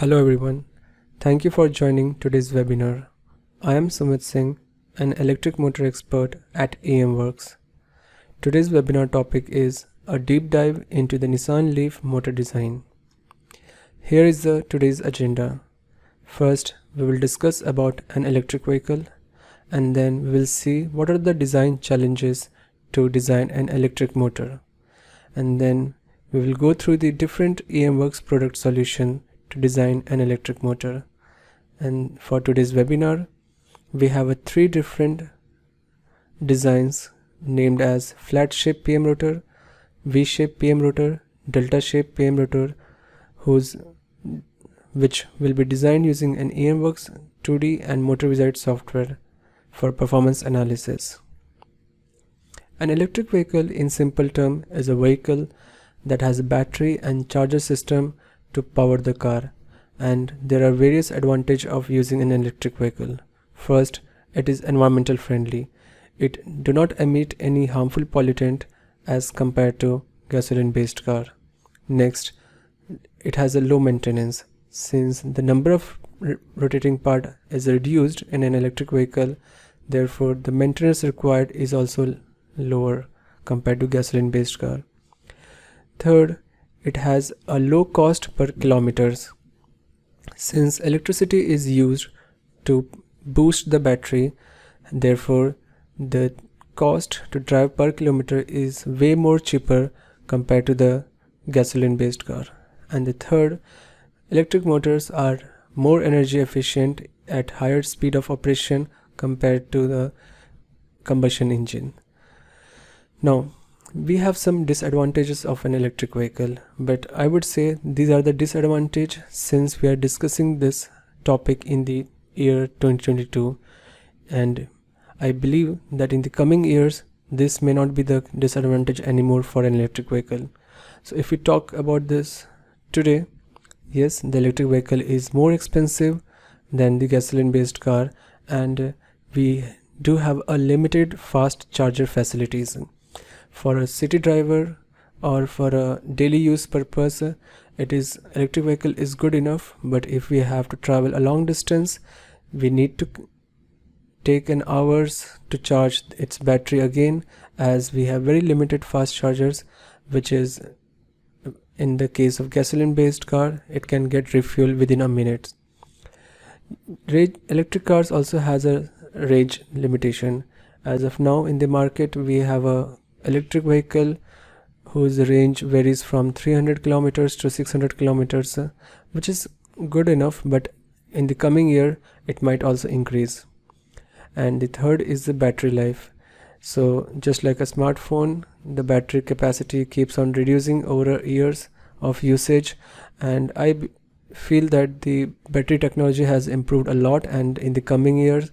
Hello everyone, thank you for joining today's webinar. I am Sumit Singh, an electric motor expert at EMWorks. Today's webinar topic is a deep dive into the Nissan LEAF motor design. Here is today's agenda. First, we will discuss about an electric vehicle, and then we will see what are the design challenges to design an electric motor. And then we will go through the different EMWorks product solution to design an electric motor. And for today's webinar, we have three different designs named as flat shape PM rotor, V shape PM rotor, delta shape PM rotor, which will be designed using an EMWorks2D and MotorWizard software for performance analysis. An electric vehicle in simple term is a vehicle that has a battery and charger system to power the car, and there are various advantages of using an electric vehicle. First, it is environmental friendly. It do not emit any harmful pollutant as compared to gasoline based car. Next, it has a low maintenance. Since the number of rotating part is reduced in an electric vehicle, therefore the maintenance required is also lower compared to gasoline based car. Third, it has a low cost per kilometers. Since electricity is used to boost the battery, therefore the cost to drive per kilometer is way more cheaper compared to the gasoline based car. And the third, electric motors are more energy efficient at higher speed of operation compared to the combustion engine. Now, we have some disadvantages of an electric vehicle, but I would say these are the disadvantages since we are discussing this topic in the year 2022, and I believe that in the coming years this may not be the disadvantage anymore for an electric vehicle. So if we talk about this today, yes, the electric vehicle is more expensive than the gasoline based car, and we do have a limited fast charger facilities. For a city driver or for a daily use purpose, electric vehicle is good enough, but if we have to travel a long distance, we need to take an hours to charge its battery again, as we have very limited fast chargers, which is in the case of gasoline based car, it can get refueled within a minute. Electric cars also has a range limitation. As of now in the market, we have a electric vehicle whose range varies from 300 kilometers to 600 kilometers, which is good enough, but in the coming year it might also increase. And the third is the battery life. So just like a smartphone, the battery capacity keeps on reducing over years of usage, and I feel that the battery technology has improved a lot, and in the coming years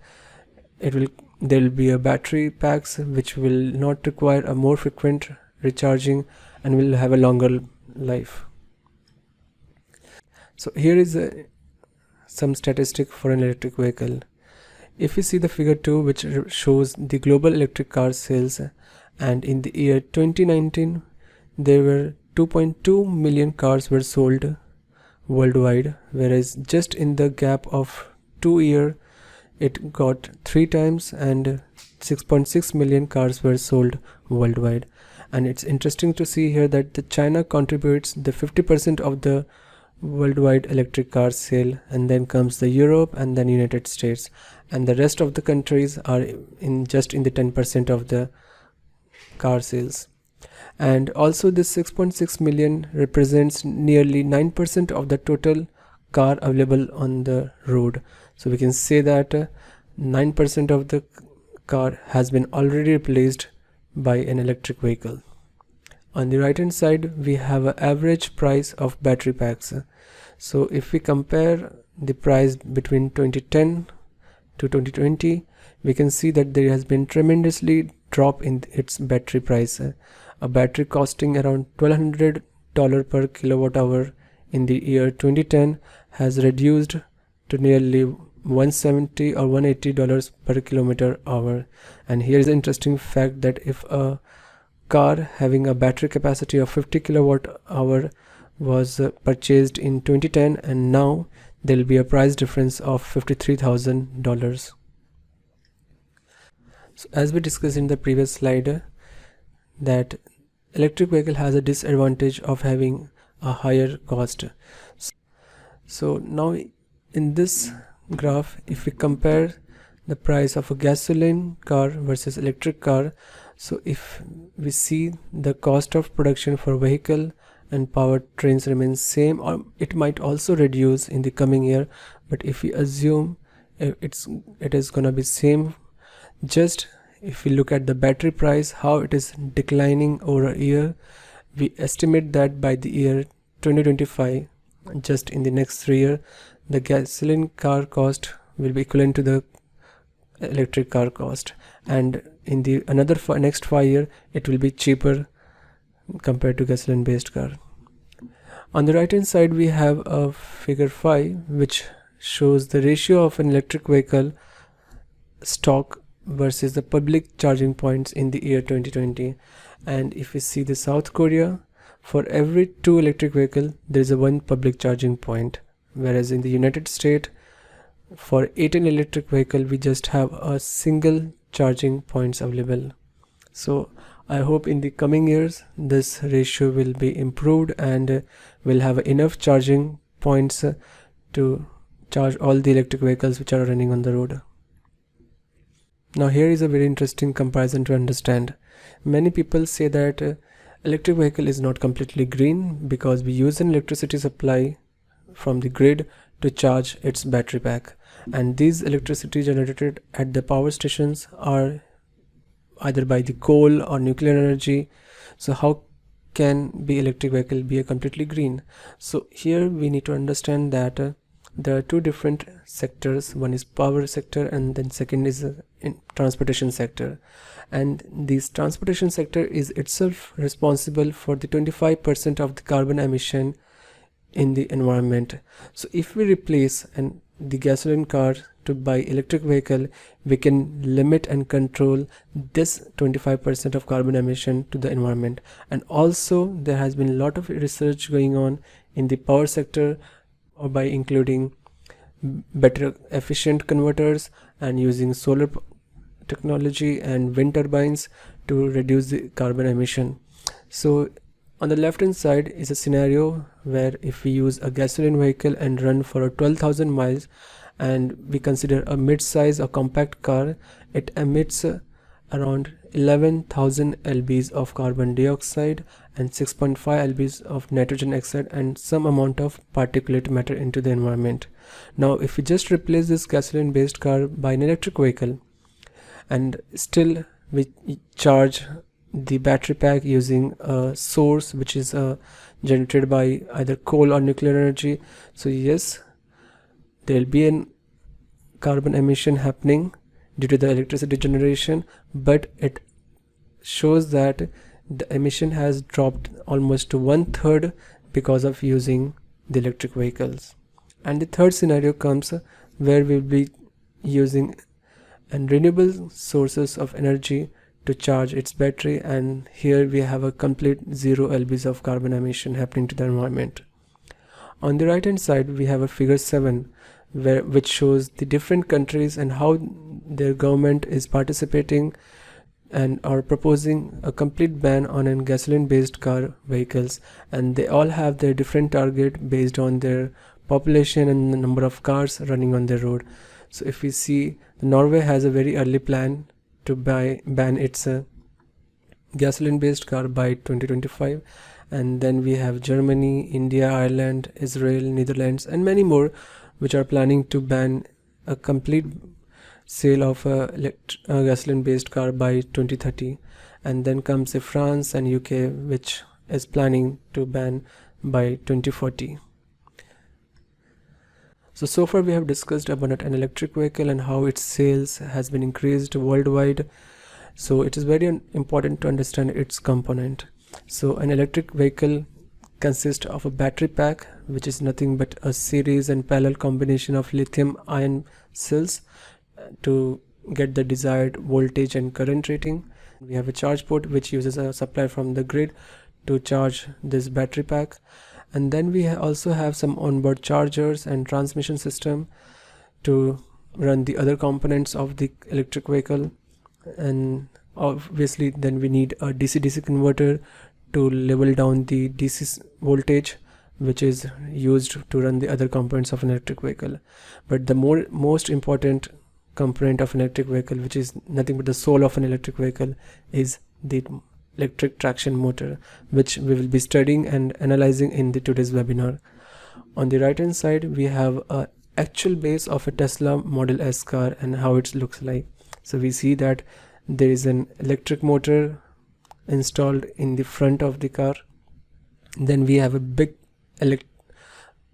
there will be a battery packs which will not require a more frequent recharging and will have a longer life. So here is some statistic for an electric vehicle. If we see the figure 2, which shows the global electric car sales, and in the year 2019 there were 2.2 million cars were sold worldwide, whereas just in the gap of 2 years it got 3 times, and 6.6 million cars were sold worldwide. And it's interesting to see here that the China contributes the 50% of the worldwide electric car sale, and then comes the Europe and then United States, and the rest of the countries are just in the 10% of the car sales. And also this 6.6 million represents nearly 9% of the total car available on the road. So we can say that 9% of the car has been already replaced by an electric vehicle. On the right hand side, we have an average price of battery packs. So if we compare the price between 2010 to 2020, we can see that there has been tremendously drop in its battery price. A battery costing around $1,200 per kilowatt hour in the year 2010 has reduced to nearly $170 or $180 per kilometer hour. And here is an interesting fact that if a car having a battery capacity of 50 kilowatt hour was purchased in 2010, and now there will be a price difference of $53,000. So as we discussed in the previous slide, that electric vehicle has a disadvantage of having a higher cost. So now in this graph, if we compare the price of a gasoline car versus electric car, so if we see the cost of production for vehicle and powertrains remains same, or it might also reduce in the coming year, but if we assume it is gonna be same, just if we look at the battery price, how it is declining over a year, we estimate that by the year 2025, just in the next 3 years, the gasoline car cost will be equivalent to the electric car cost, and in the next 5 years it will be cheaper compared to gasoline based car. On the right hand side we have a figure 5 which shows the ratio of an electric vehicle stock versus the public charging points in the year 2020. And if we see the South Korea, for every 2 electric vehicle there is a 1 public charging point, whereas in the United States for 18 electric vehicle we just have a single charging points available. So I hope in the coming years this ratio will be improved and we'll have enough charging points to charge all the electric vehicles which are running on the road. Now here is a very interesting comparison to understand. Many people say that electric vehicle is not completely green because we use an electricity supply from the grid to charge its battery pack, and these electricity generated at the power stations are either by the coal or nuclear energy. So how can the electric vehicle be a completely green? So here we need to understand that there are 2 different sectors. One is power sector and then second is in transportation sector, and this transportation sector is itself responsible for the 25% of the carbon emission in the environment. So if we replace the gasoline car to buy electric vehicle, we can limit and control this 25% of carbon emission to the environment. And also there has been a lot of research going on in the power sector, or by including better efficient converters and using solar technology and wind turbines to reduce the carbon emission. So on the left hand side is a scenario where if we use a gasoline vehicle and run for 12,000 miles and we consider a mid-size or compact car, it emits around 11,000 lbs of carbon dioxide and 6.5 lbs of nitrogen oxide and some amount of particulate matter into the environment. Now if we just replace this gasoline based car by an electric vehicle and still we charge the battery pack using a source which is generated by either coal or nuclear energy, so yes, there will be an carbon emission happening due to the electricity generation, but it shows that the emission has dropped almost to 1/3 because of using the electric vehicles. And the third scenario comes where we'll be using renewable sources of energy to charge its battery, and here we have a complete 0 lbs of carbon emission happening to the environment. On the right hand side we have a figure 7 which shows the different countries and how their government is participating and are proposing a complete ban on gasoline based car vehicles, and they all have their different target based on their population and the number of cars running on the road. So if we see, Norway has a very early plan to ban its gasoline based car by 2025, and then we have Germany, India, Ireland, Israel, Netherlands and many more which are planning to ban a complete sale of a gasoline based car by 2030. And then comes France and UK which is planning to ban by 2040. So far we have discussed about an electric vehicle and how its sales has been increased worldwide. So it is very important to understand its component. So an electric vehicle consists of a battery pack, which is nothing but a series and parallel combination of lithium ion cells to get the desired voltage and current rating. We have a charge port which uses a supply from the grid to charge this battery pack, And then we also have some onboard chargers and transmission system to run the other components of the electric vehicle. And obviously then we need a DC-DC converter to level down the DC voltage, which is used to run the other components of an electric vehicle. But the most important component of an electric vehicle, which is nothing but the soul of an electric vehicle, is the electric traction motor, which we will be studying and analyzing in today's webinar. On the right hand side we have a actual base of a Tesla Model S car and how it looks like. So we see that there is an electric motor installed in the front of the car. Then we have a big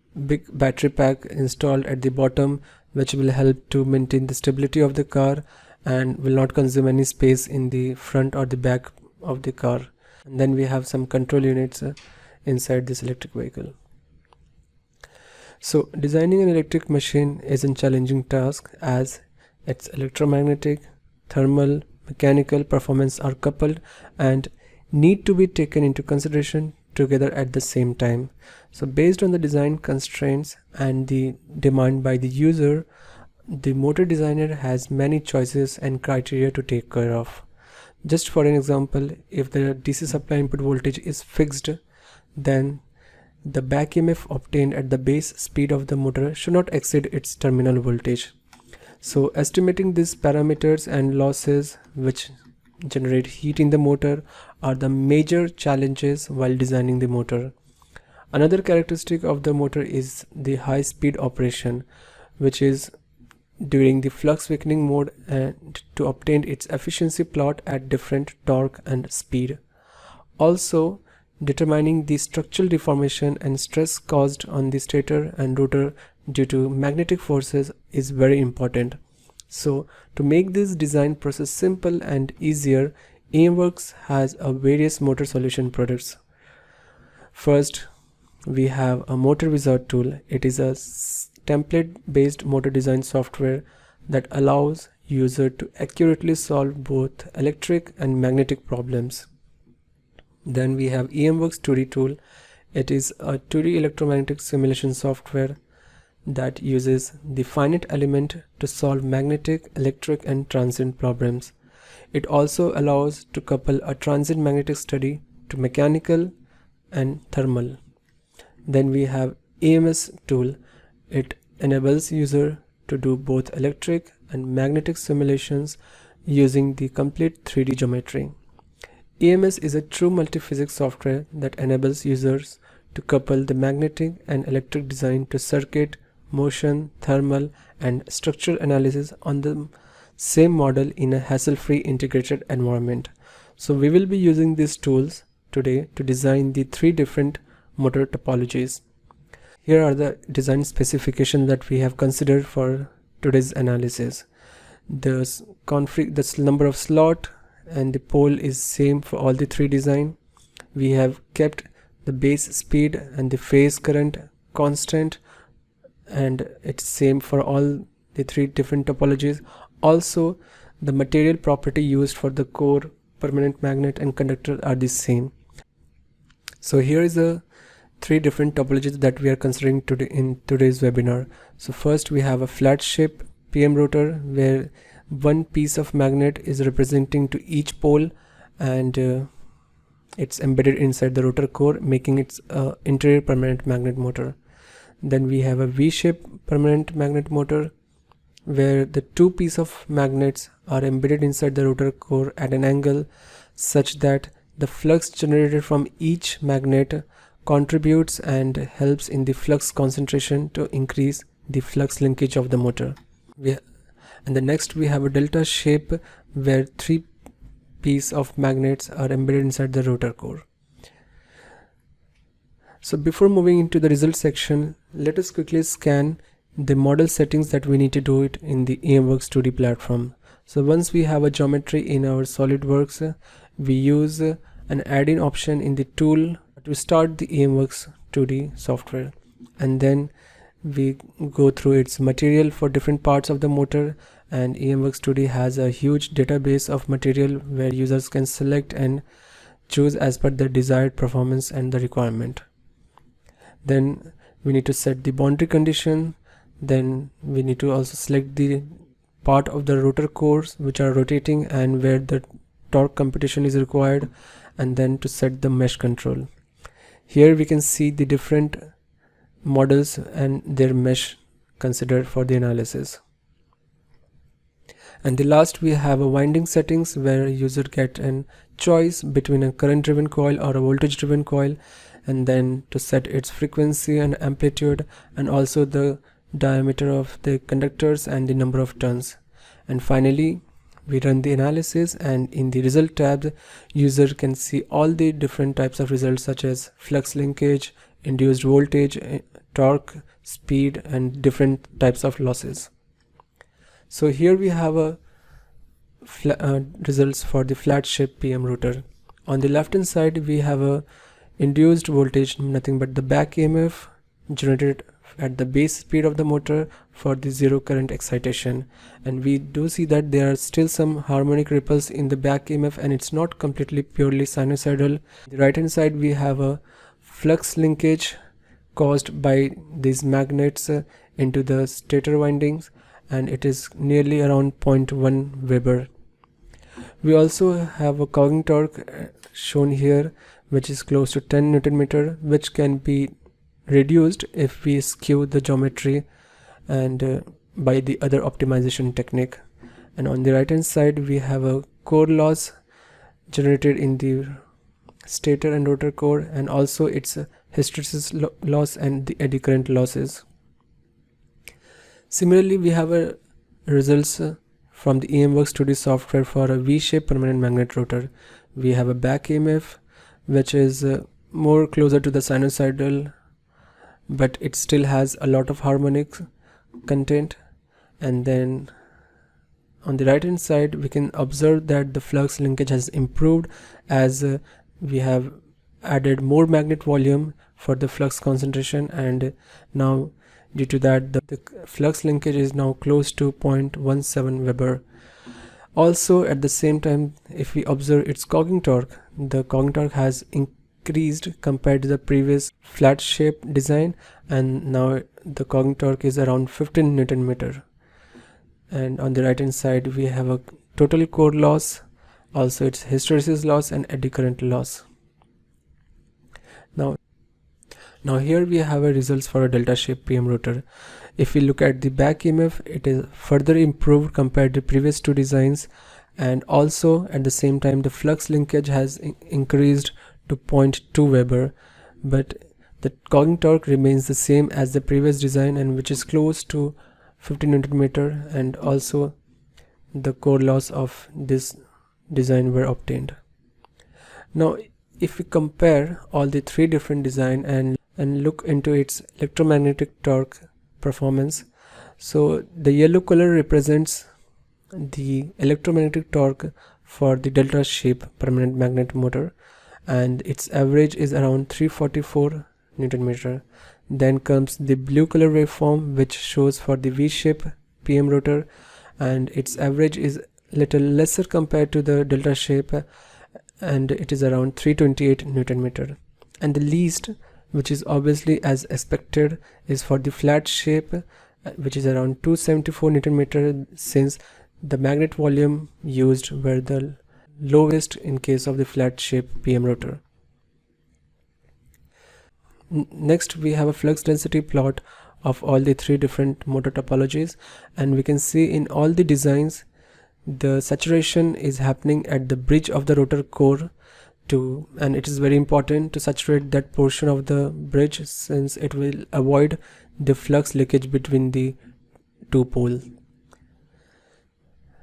battery pack installed at the bottom, which will help to maintain the stability of the car and will not consume any space in the front or the back of the car. And then we have some control units inside this electric vehicle. So designing an electric machine is a challenging task, as its electromagnetic, thermal, mechanical performance are coupled and need to be taken into consideration together at the same time. So based on the design constraints and the demand by the user, the motor designer has many choices and criteria to take care of. Just for an example, if the DC supply input voltage is fixed, then the back EMF obtained at the base speed of the motor should not exceed its terminal voltage. So estimating these parameters and losses which generate heat in the motor are the major challenges while designing the motor. Another characteristic of the motor is the high speed operation, which is during the flux weakening mode, and to obtain its efficiency plot at different torque and speed. Also, determining the structural deformation and stress caused on the stator and rotor due to magnetic forces is very important. So to make this design process simple and easier, EMWorks has a various motor solution products. First, we have a MotorWizard tool. It is a template based motor design software that allows user to accurately solve both electric and magnetic problems. Then we have EMWorks2D tool. It is a 2D electromagnetic simulation software that uses the finite element to solve magnetic, electric and transient problems. It also allows to couple a transient magnetic study to mechanical and thermal. Then we have EMS tool. It enables user to do both electric and magnetic simulations using the complete 3D geometry. EMS is a true multiphysics software that enables users to couple the magnetic and electric design to circuit, motion, thermal and structural analysis on the same model in a hassle-free integrated environment. So we will be using these tools today to design the 3 different motor topologies. Here are the design specifications that we have considered for today's analysis. The number of slot and the pole is same for all the 3 design. We have kept the base speed and the phase current constant, and it's same for all the 3 different topologies. Also, the material property used for the core, permanent magnet and conductor are the same. So here is the 3 different topologies that we are considering today in today's webinar. So first we have a flat shape PM rotor, where one piece of magnet is representing to each pole, and it's embedded inside the rotor core, making it interior permanent magnet motor. Then we have a V-shaped permanent magnet motor, where the 2 pieces of magnets are embedded inside the rotor core at an angle such that the flux generated from each magnet contributes and helps in the flux concentration to increase the flux linkage of the motor. And the next we have a delta shape, where 3 pieces of magnets are embedded inside the rotor core. So before moving into the result section, let us quickly scan the model settings that we need to do it in the EMWorks2D platform. So once we have a geometry in our SolidWorks, we use an add-in option in the tool to start the EMWorks2D software, and then we go through its material for different parts of the motor, and EMWorks2D has a huge database of material where users can select and choose as per their desired performance and the requirement. Then we need to set the boundary condition. Then we need to also select the part of the rotor cores which are rotating and where the torque computation is required, and then to set the mesh control. Here we can see the different models and their mesh considered for the analysis. And the last, we have a winding settings where user get an choice between a current driven coil or a voltage driven coil, and then to set its frequency and amplitude, and also the diameter of the conductors and the number of turns. And finally we run the analysis, and in the result tab user can see all the different types of results such as flux linkage, induced voltage, torque, speed, and different types of losses. So here we have a results for the flat shape PM rotor. On the left hand side we have a induced voltage, nothing but the back EMF generated at the base speed of the motor for the zero current excitation, and we do see that there are still some harmonic ripples in the back EMF and it's not completely purely sinusoidal. On the right hand side we have a flux linkage caused by these magnets into the stator windings, and it is nearly around 0.1 Weber. We also have a cogging torque shown here which is close to 10 Newton meter, which can be reduced if we skew the geometry and by the other optimization technique. And on the right hand side we have a core loss generated in the stator and rotor core, and also its hysteresis loss and the eddy current losses. Similarly, we have a results from the EMWorks2D software for a V-shaped permanent magnet rotor. We have a back EMF which is more closer to the sinusoidal, but it still has a lot of harmonic content. And then on the right hand side we can observe that the flux linkage has improved as we have added more magnet volume for the flux concentration, and now due to that the flux linkage is now close to 0.17 Weber. Also at the same time, if we observe its cogging torque, the cogging torque has increased compared to the previous flat shape design, and now the cogging torque is around 15 Newton meter. And on the right hand side we have a total core loss, also its hysteresis loss and eddy current loss. Now here we have a results for a delta shape PM rotor. If we look at the back EMF, it is further improved compared to previous two designs, and also at the same time the flux linkage has increased to 0.2 Weber, but the cogging torque remains the same as the previous design, and which is close to 15 Newton meter, and also the core loss of this design were obtained. Now if we compare all the three different design and look into its electromagnetic torque performance, so the yellow color represents the electromagnetic torque for the delta shape permanent magnet motor, and its average is around 344 Newton meter. Then comes the blue color waveform which shows for the V-shape PM rotor, and its average is little lesser compared to the delta shape, and it is around 328 Newton meter. And the least, which is obviously as expected, is for the flat shape, which is around 274 Newton meter, since the magnet volume used were the lowest in case of the flat shape PM rotor. Next we have a flux density plot of all the three different motor topologies, and we can see in all the designs the saturation is happening at the bridge of the rotor core and it is very important to saturate that portion of the bridge, since it will avoid the flux leakage between the two poles.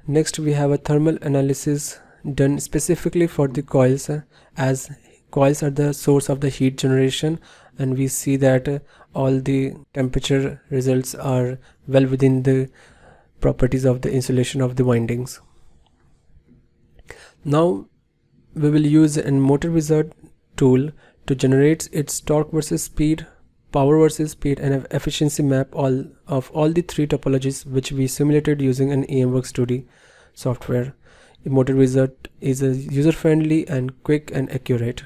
Next we have a thermal analysis done specifically for the coils, as coils are the source of the heat generation, and we see that all the temperature results are well within the properties of the insulation of the windings. Now we will use a MotorWizard tool to generate its torque versus speed, power versus speed, and efficiency map of all the three topologies which we simulated using an EMWorks2D software. MotorWizard is a user-friendly and quick and accurate.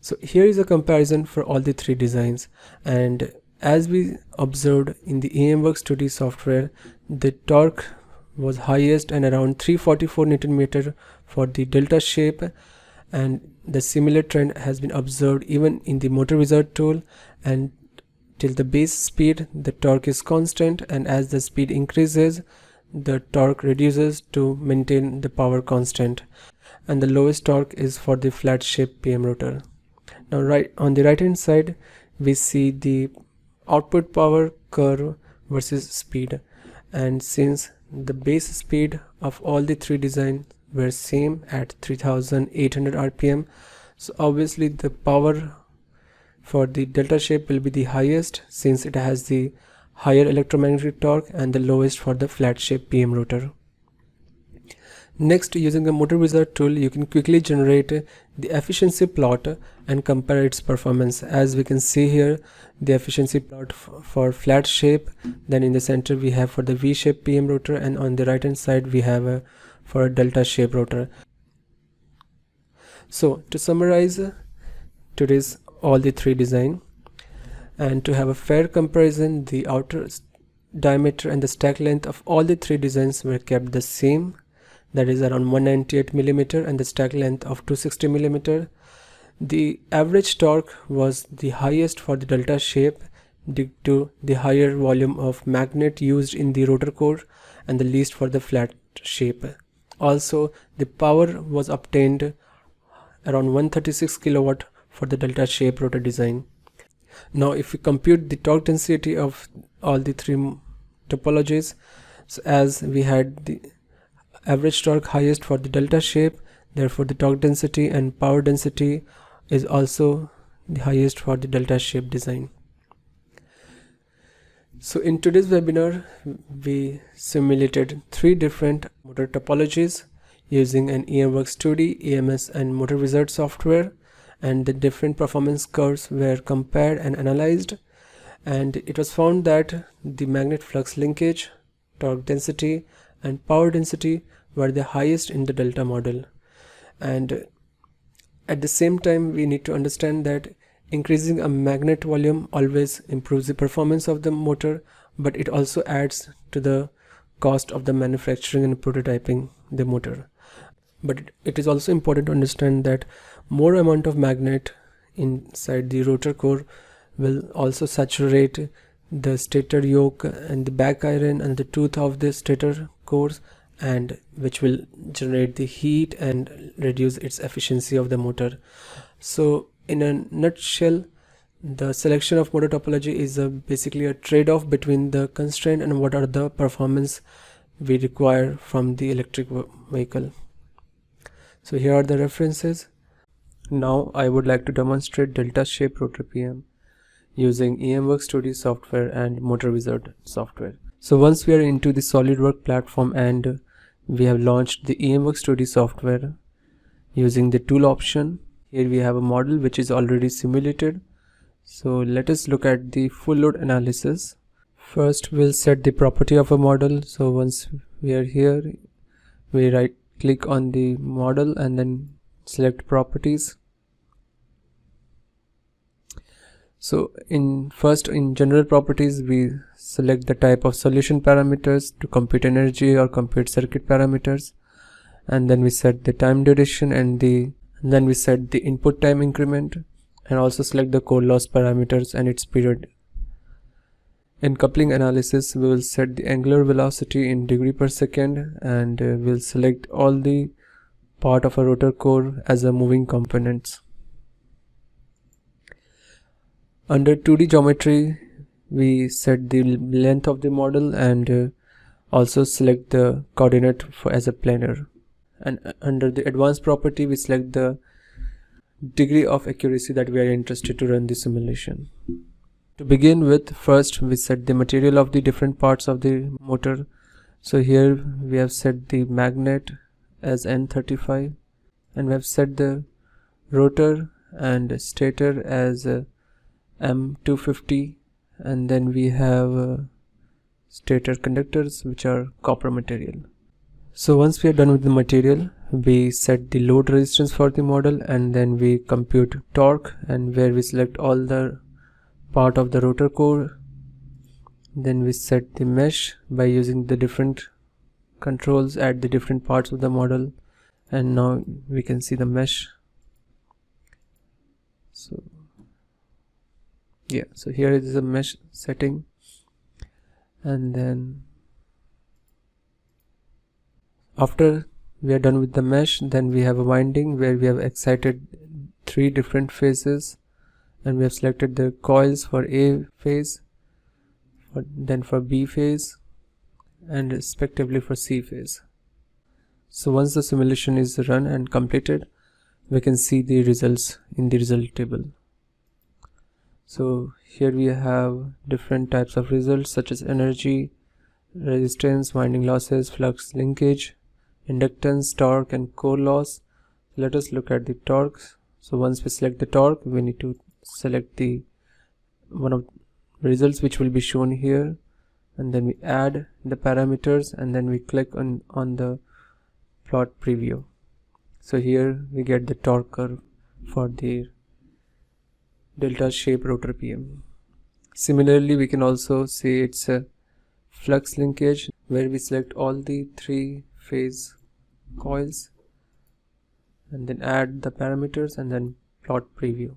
So here is a comparison for all the three designs, and as we observed in the EMWorks2D software, the torque was highest and around 344 Newton meter for the delta shape, and the similar trend has been observed even in the MotorWizard tool, and till the base speed the torque is constant, and as the speed increases the torque reduces to maintain the power constant, and the lowest torque is for the flat shape PM rotor. Now on the right hand side we see the output power curve versus speed, and since the base speed of all the three designs were same at 3800 rpm, so obviously the power for the delta shape will be the highest since it has the higher electromagnetic torque, and the lowest for the flat shape PM rotor. Next, using the MotorWizard tool, you can quickly generate the efficiency plot and compare its performance. As we can see here, the efficiency plot for flat shape, then in the center we have for the V-shape PM rotor, and on the right hand side we have for a delta shape rotor. So to summarize today's all the three design, and to have a fair comparison, the outer diameter and the stack length of all the three designs were kept the same, that is around 198 mm, and the stack length of 260 mm. The average torque was the highest for the delta shape due to the higher volume of magnet used in the rotor core, and the least for the flat shape. Also, the power was obtained around 136 kW for the delta shape rotor design. Now if we compute the torque density of all the three topologies, so as we had the average torque highest for the delta shape, therefore the torque density and power density is also the highest for the delta shape design. So in today's webinar we simulated three different motor topologies using an EMWorks2D, EMS and MotorWizard software, and the different performance curves were compared and analyzed, and it was found that the magnet flux linkage, torque density and power density were the highest in the delta model. And at the same time we need to understand that increasing a magnet volume always improves the performance of the motor, but it also adds to the cost of the manufacturing and prototyping the motor. But it is also important to understand that more amount of magnet inside the rotor core will also saturate the stator yoke and the back iron and the tooth of the stator cores, and which will generate the heat and reduce its efficiency of the motor. So in a nutshell, the selection of motor topology is basically a trade-off between the constraint and what are the performance we require from the electric vehicle. So here are the references. Now I would like to demonstrate delta shape rotor PM using EMWorks2D software and MotorWizard software. So once we are into the SolidWorks platform and we have launched the EMWorks2D software using the tool option, here we have a model which is already simulated. So let us look at the full load analysis. First we'll set the property of a model. So once we are here, we right click on the model and then select properties. So in general properties we select the type of solution parameters to compute energy or compute circuit parameters, and then we set the time duration and then we set the input time increment, and also select the core loss parameters and its period. In coupling analysis we will set the angular velocity in degree per second, and we'll select all the part of a rotor core as a moving components. Under 2D geometry we set the length of the model and also select the coordinate as a planar, and under the advanced property we select the degree of accuracy that we are interested to run the simulation. To begin with, first we set the material of the different parts of the motor. So here we have set the magnet as N35, and we have set the rotor and stator as M250, and then we have stator conductors which are copper material. So once we are done with the material, we set the load resistance for the model, and then we compute torque, and where we select all the part of the rotor core. Then we set the mesh by using the different controls at the different parts of the model, and now we can see the mesh. So yeah, so here is the mesh setting, and then after we are done with the mesh, then we have a winding where we have excited 3 different phases, and we have selected the coils for A phase, then for B phase, and respectively for C phase. So once the simulation is run and completed, we can see the results in the result table. So here we have different types of results such as energy, resistance, winding losses, flux linkage, inductance, torque, and core loss. Let us look at the torques. So once we select the torque, we need to select the one of the results which will be shown here, and then we add the parameters, and then we click on the plot preview. So here we get the torque curve for the delta shape rotor PM. Similarly, we can also see it's a flux linkage where we select all the 3 phase coils and then add the parameters and then plot preview.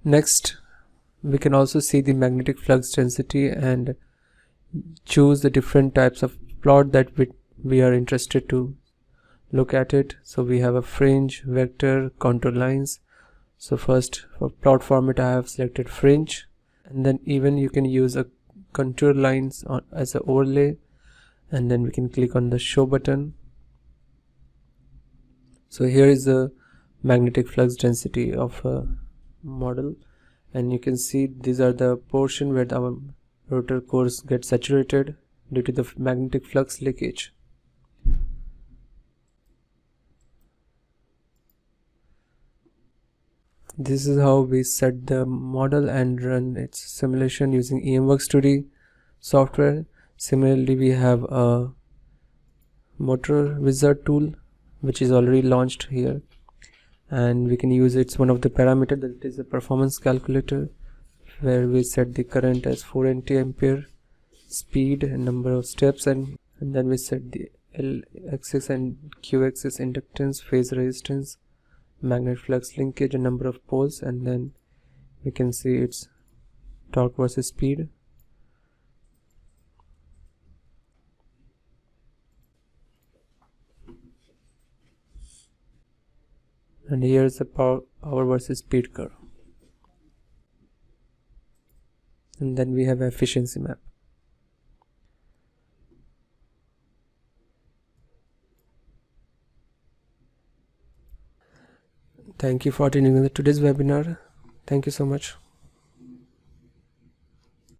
Next, we can also see the magnetic flux density and choose the different types of plot that we are interested to look at it. So we have a fringe, vector, contour lines. So first, for plot format, I have selected fringe, and then even you can use a contour lines as an overlay, and then we can click on the show button. So here is the magnetic flux density of a model, and you can see these are the portion where our rotor cores get saturated due to the magnetic flux leakage. This is how we set the model and run its simulation using EMWorks2D software. Similarly, we have a MotorWizard tool which is already launched here, and we can use it's one of the parameters, that is a performance calculator, where we set the current as 490 ampere, speed and number of steps, and then we set the L axis and Q axis inductance, phase resistance, magnetic flux linkage and number of poles, and then we can see its torque versus speed. And here is the power versus speed curve, and then we have efficiency map. Thank you for attending today's webinar. Thank you so much.